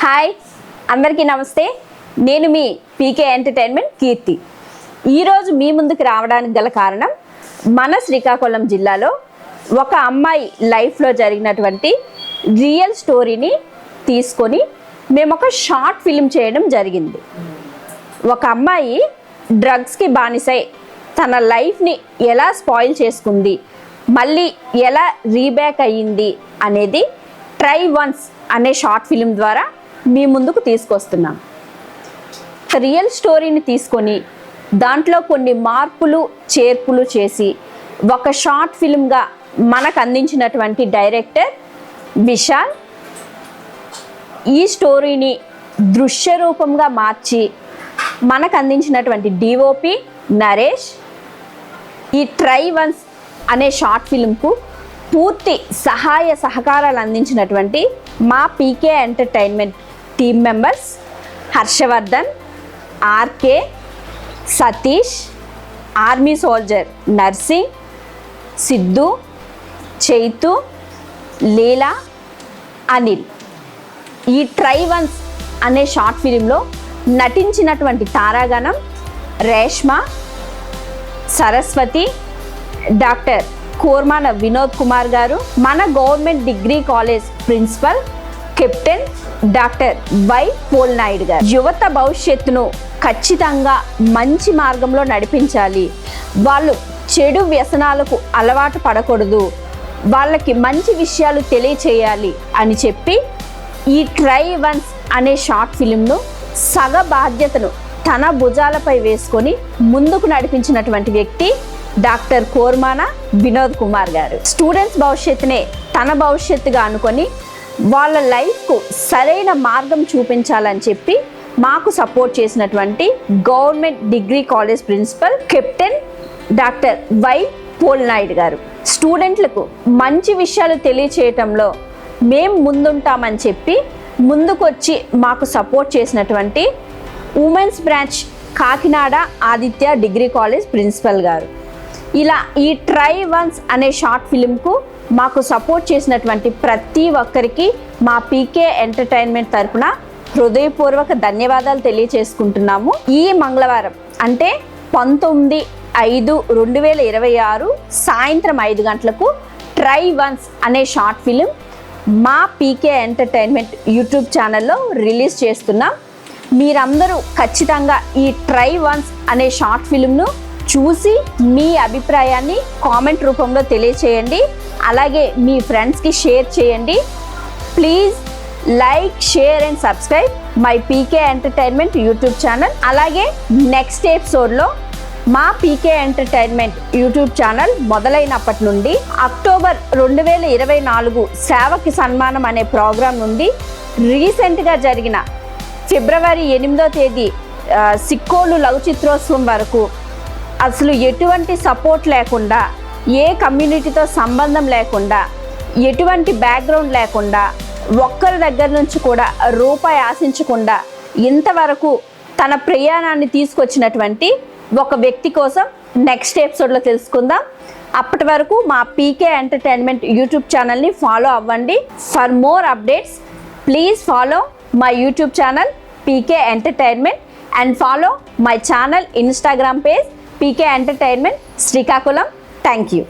Hi అందరికీ నమస్తే. నేను మీ పీకే ఎంటర్టైన్మెంట్ కీర్తి. ఈరోజు మీ ముందుకు రావడానికి గల కారణం మన శ్రీకాకుళం జిల్లాలో ఒక అమ్మాయి లైఫ్లో జరిగినటువంటి రియల్ స్టోరీని తీసుకొని మేము ఒక షార్ట్ ఫిల్మ్ చేయడం జరిగింది. ఒక అమ్మాయి డ్రగ్స్కి బానిసై తన లైఫ్ని ఎలా స్పాయిల్ చేసుకుంది, మళ్ళీ ఎలా రీబ్యాక్ అయ్యింది అనేది ట్రై వన్స్ అనే షార్ట్ ఫిల్మ్ ద్వారా మీ ముందుకు తీసుకొస్తున్నాం. రియల్ స్టోరీని తీసుకొని దాంట్లో కొన్ని మార్పులు చేర్పులు చేసి ఒక షార్ట్ ఫిల్మ్గా మనకు అందించినటువంటి డైరెక్టర్ విశాల్ ఈ స్టోరీని దృశ్య రూపంగా మార్చి మనకు అందించినటువంటి డిఓపి నరేష్ ఈ ట్రై వన్స్ అనే షార్ట్ ఫిల్మ్కు పూర్తి సహాయ సహకారాలు అందించినటువంటి మా PK entertainment team members Harshavardhan, RK, Satish, army soldier Narsing, Siddhu, Chaitu, Leela, Anil. ఈ ట్రై వన్స్ అనే షార్ట్ ఫిలింలో నటించినటువంటి తారాగణం రేష్మ, సరస్వతి, డాక్టర్ కోర్మాన వినోద్ కుమార్ గారు, మన government degree college principal captain doctor Y Polnaidu garu. యువత భవిష్యత్తును ఖచ్చితంగా మంచి మార్గంలో నడిపించాలి, వాళ్ళు చెడు వ్యసనాలకు అలవాటు పడకూడదు, వాళ్ళకి మంచి విషయాలు తెలియచేయాలి అని చెప్పి ఈ ట్రై వన్స్ అనే షార్ట్ ఫిలింను సగ బాధ్యతను తన భుజాలపై వేసుకొని ముందుకు నడిపించినటువంటి వ్యక్తి డాక్టర్ కోర్మాన వినోద్ కుమార్ గారు. స్టూడెంట్స్ భవిష్యత్తునే తన భవిష్యత్తుగా అనుకొని వాళ్ళ లైఫ్కు సరైన మార్గం చూపించాలని చెప్పి మాకు సపోర్ట్ చేసినటువంటి government degree college principal captain doctor Y Polnaidu garu. స్టూడెంట్లకు మంచి విషయాలు తెలియచేయటంలో మేము ముందుంటామని చెప్పి ముందుకొచ్చి మాకు సపోర్ట్ చేసినటువంటి women's branch Kakinada Aditya degree college principal గారు. ఇలా ఈ ట్రై వన్స్ అనే షార్ట్ ఫిలింకు మాకు సపోర్ట్ చేసినటువంటి ప్రతి ఒక్కరికి మా పీకే ఎంటర్టైన్మెంట్ తరపున హృదయపూర్వక ధన్యవాదాలు తెలియచేసుకుంటున్నాము. ఈ మంగళవారం అంటే 19/5/2026 సాయంత్రం 5 గంటలకు ట్రై వన్స్ అనే షార్ట్ ఫిలిం మా పీకే ఎంటర్టైన్మెంట్ యూట్యూబ్ ఛానల్లో రిలీజ్ చేస్తున్నాం. మీరందరూ ఖచ్చితంగా ఈ ట్రై వన్స్ అనే షార్ట్ ఫిలింను చూసి మీ అభిప్రాయాన్ని కామెంట్ రూపంలో తెలియచేయండి. అలాగే మీ ఫ్రెండ్స్కి షేర్ చేయండి. Please like, share and subscribe my PK entertainment YouTube channel. అలాగే నెక్స్ట్ ఎపిసోడ్లో మా పీకే ఎంటర్టైన్మెంట్ యూట్యూబ్ ఛానల్ మొదలైనప్పటి నుండి అక్టోబర్ 2024 సేవకి సన్మానం అనే ప్రోగ్రాం నుండి రీసెంట్గా జరిగిన ఫిబ్రవరి 8వ తేదీ సిక్కోలు లఘు చిత్రోత్సవం వరకు అసలు ఎటువంటి సపోర్ట్ లేకుండా, ఏ కమ్యూనిటీతో సంబంధం లేకుండా, ఎటువంటి బ్యాక్గ్రౌండ్ లేకుండా, ఒక్కరి దగ్గర నుంచి కూడా రూపాయి ఆశించకుండా ఇంతవరకు తన ప్రయాణాన్ని తీసుకొచ్చినటువంటి ఒక వ్యక్తి కోసం నెక్స్ట్ ఎపిసోడ్లో తెలుసుకుందాం. అప్పటి వరకు మా పీకే ఎంటర్టైన్మెంట్ యూట్యూబ్ ఛానల్ని ఫాలో అవ్వండి. For more updates please follow my YouTube channel PK entertainment and follow my channel Instagram page PK entertainment Srikakulam. Thank you.